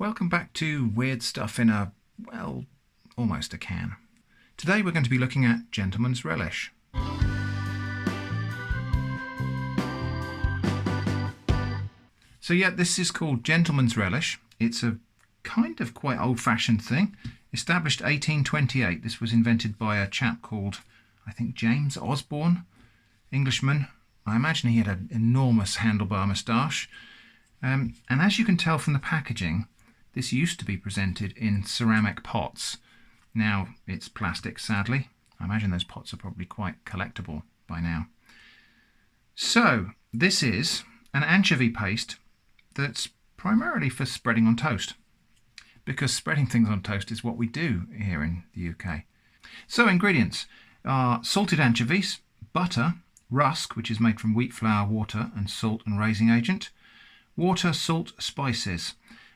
Welcome back to Weird Stuff in a, well, almost a can. Today we're going to be looking at Gentleman's Relish. So yeah, this is called Gentleman's Relish. It's a kind of quite old-fashioned thing. Established 1828. This was invented by a chap called, I think, James Osborne, Englishman. I imagine he had an enormous handlebar moustache. And as you can tell from the packaging, this used to be presented in ceramic pots. Now it's plastic, sadly. I imagine those pots are probably quite collectible by now. So this is an anchovy paste that's primarily for spreading on toast, because spreading things on toast is what we do here in the UK. So ingredients are salted anchovies, butter, rusk, which is made from wheat flour, water and salt and raising agent, water, salt, spices.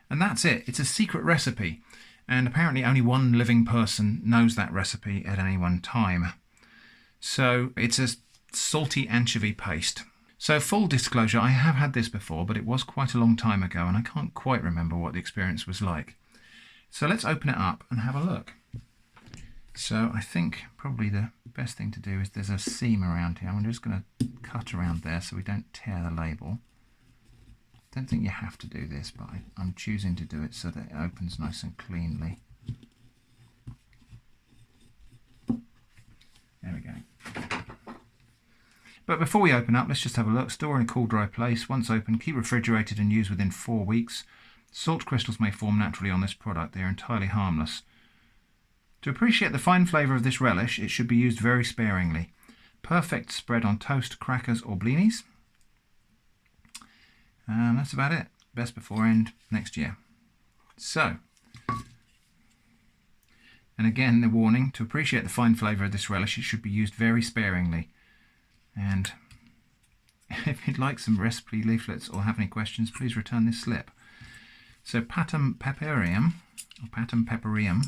And that's it. It's a secret recipe, and apparently only one living person knows that recipe at any one time. So it's a salty anchovy paste. So full disclosure, I have had this before, but it was quite a long time ago and I can't quite remember what the experience was like. So let's open it up and have a look. So I think probably the best thing to do is, there's a seam around here. I'm just going to cut around there so we don't tear the label. I don't think you have to do this, but I'm choosing to do it so that it opens nice and cleanly. There we go. But before we open up, let's just have a look. Store in a cool, dry place. Once open, keep refrigerated and use within 4 weeks. Salt crystals may form naturally on this product. They are entirely harmless. To appreciate the fine flavour of this relish, it should be used very sparingly. Perfect spread on toast, crackers or blinis. That's about it. Best before end next year. So, and again the warning, to appreciate the fine flavour of this relish, it should be used very sparingly. And if you'd like some recipe leaflets or have any questions, please return this slip. So Patum Peperium, or Patum Peperium,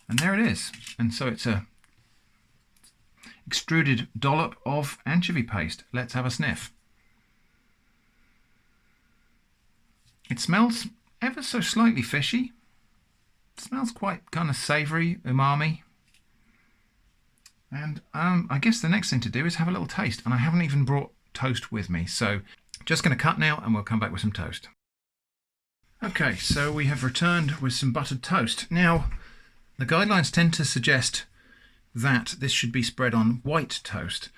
and there it is. And so it's a extruded dollop of anchovy paste. Let's have a sniff. It smells ever so slightly fishy. It smells quite kind of savoury, umami. And I guess the next thing to do is have a little taste. And I haven't even brought toast with me, so just going to cut now and we'll come back with some toast. Okay, so we have returned with some buttered toast. Now, the guidelines tend to suggest that this should be spread on white toast.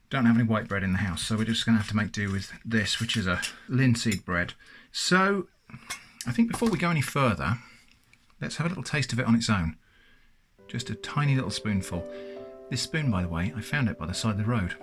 Don't have any white bread in the house, so we're just going to have to make do with this, which is a linseed bread. So I think before we go any further, let's have a little taste of it on its own. Just a tiny little spoonful. This spoon, by the way, I found it by the side of the road.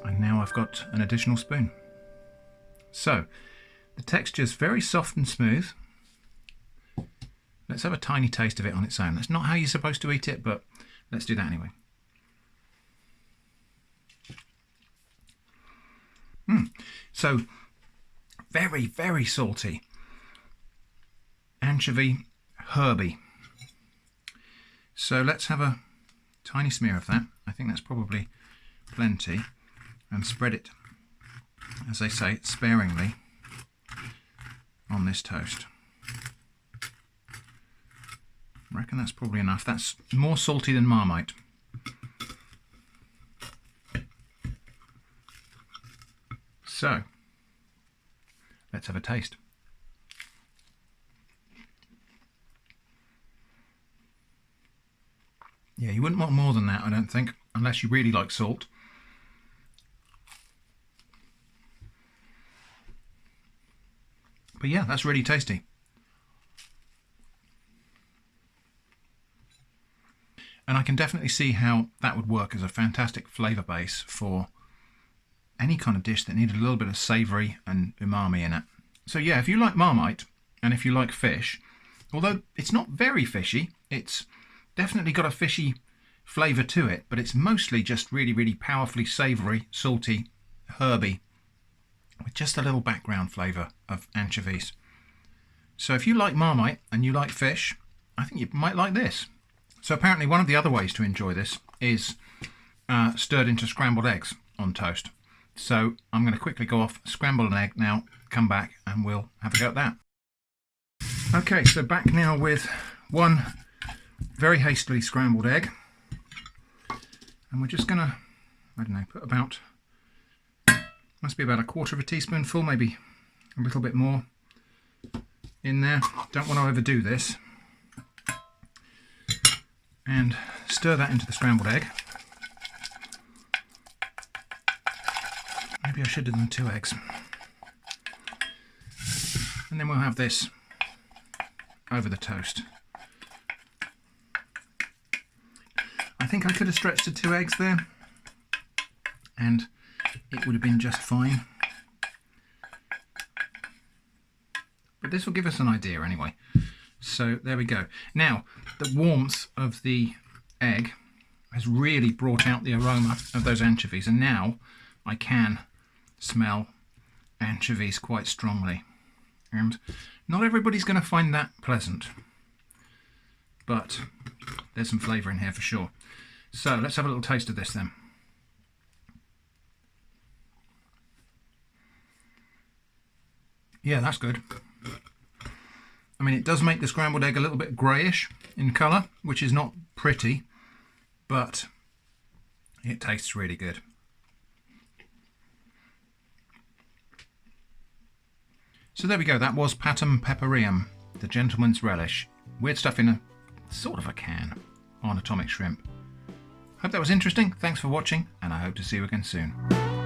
And now I've got an additional spoon. So the texture is very soft and smooth. Let's have a tiny taste of it on its own. That's not how you're supposed to eat it, but let's do that anyway. So, very, very salty. Anchovy, herby. So let's have a tiny smear of that. I think that's probably plenty. And spread it, as they say, sparingly on this toast. I reckon that's probably enough. That's more salty than Marmite. So, let's have a taste. Yeah, you wouldn't want more than that, I don't think, unless you really like salt. But yeah, that's really tasty. And I can definitely see how that would work as a fantastic flavour base for any kind of dish that needed a little bit of savoury and umami in it. So yeah, if you like Marmite and if you like fish, although it's not very fishy, it's definitely got a fishy flavour to it, but it's mostly just really, really powerfully savoury, salty, herby, with just a little background flavour of anchovies. So if you like Marmite and you like fish, I think you might like this. So apparently one of the other ways to enjoy this is stirred into scrambled eggs on toast. So I'm going to quickly go off, scramble an egg now, come back and we'll have a go at that. Okay, so back now with one very hastily scrambled egg. And we're just going to, I don't know, put about, must be about 1/4 teaspoonful, maybe a little bit more in there. Don't want to overdo this. And stir that into the scrambled egg. Maybe I should have done 2 eggs. And then we'll have this over the toast. I think I could have stretched to 2 eggs there, and it would have been just fine. But this will give us an idea anyway. So there we go. Now, the warmth of the egg has really brought out the aroma of those anchovies, and now I can smell anchovies quite strongly. And not everybody's going to find that pleasant, but there's some flavour in here for sure. So let's have a little taste of this then. Yeah, that's good. I mean, it does make the scrambled egg a little bit greyish in colour, which is not pretty, but it tastes really good. So there we go, that was Patum Peperium, the gentleman's relish. Weird stuff in a sort of a can on atomic shrimp. Hope that was interesting, thanks for watching, and I hope to see you again soon.